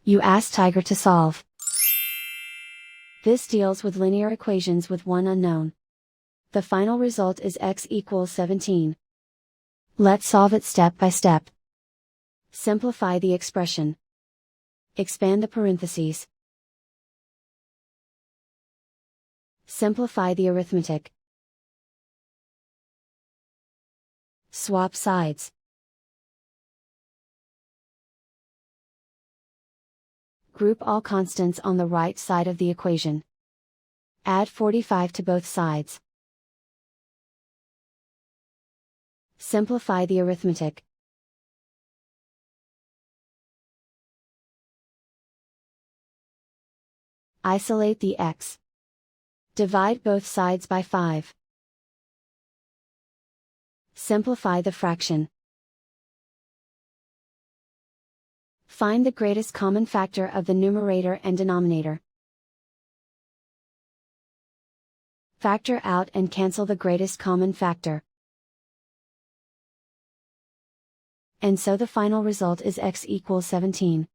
You ask Tiger to solve. This deals with linear equations with one unknown. The final result is x equals 17. Let's solve it step by step. Simplify the expression. Expand the parentheses. Simplify the arithmetic. Swap sides. Group all constants on the right side of the equation. Add 45 to both sides. Simplify the arithmetic. Isolate the x. Divide both sides by 5. Simplify the fraction. Find the greatest common factor of the numerator and denominator. Factor out and cancel the greatest common factor. And so the final result is x equals 17.